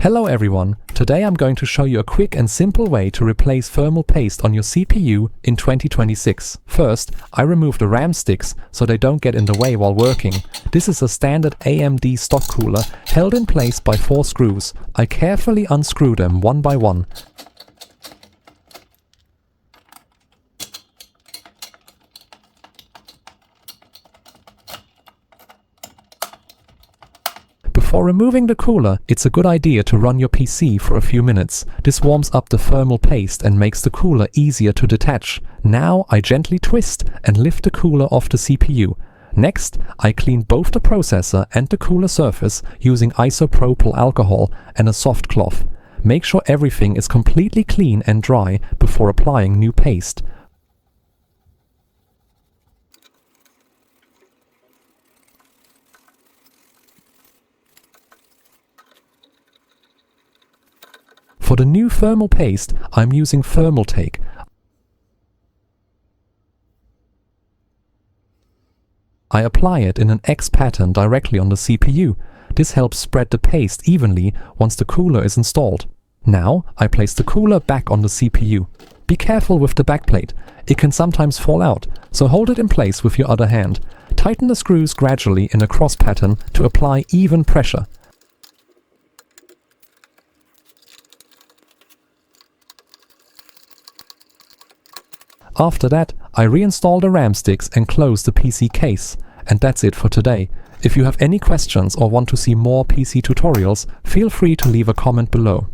Hello everyone, today I'm going to show you a quick and simple way to replace thermal paste on your CPU in 2026. First, I remove the RAM sticks so they don't get in the way while working. This is a standard AMD stock cooler held in place by 4 screws. I carefully unscrew them one by one. Before removing the cooler, it's a good idea to run your PC for a few minutes. This warms up the thermal paste and makes the cooler easier to detach. Now I gently twist and lift the cooler off the CPU. Next, I clean both the processor and the cooler surface using isopropyl alcohol and a soft cloth. Make sure everything is completely clean and dry before applying new paste. For the new thermal paste, I'm using thermal take. I apply it in an X pattern directly on the CPU. This helps spread the paste evenly once the cooler is installed. Now, I place the cooler back on the CPU. Be careful with the backplate. It can sometimes fall out, so hold it in place with your other hand. Tighten the screws gradually in a cross pattern to apply even pressure. After that, I reinstall the RAM sticks and close the PC case. And that's it for today. If you have any questions or want to see more PC tutorials, feel free to leave a comment below.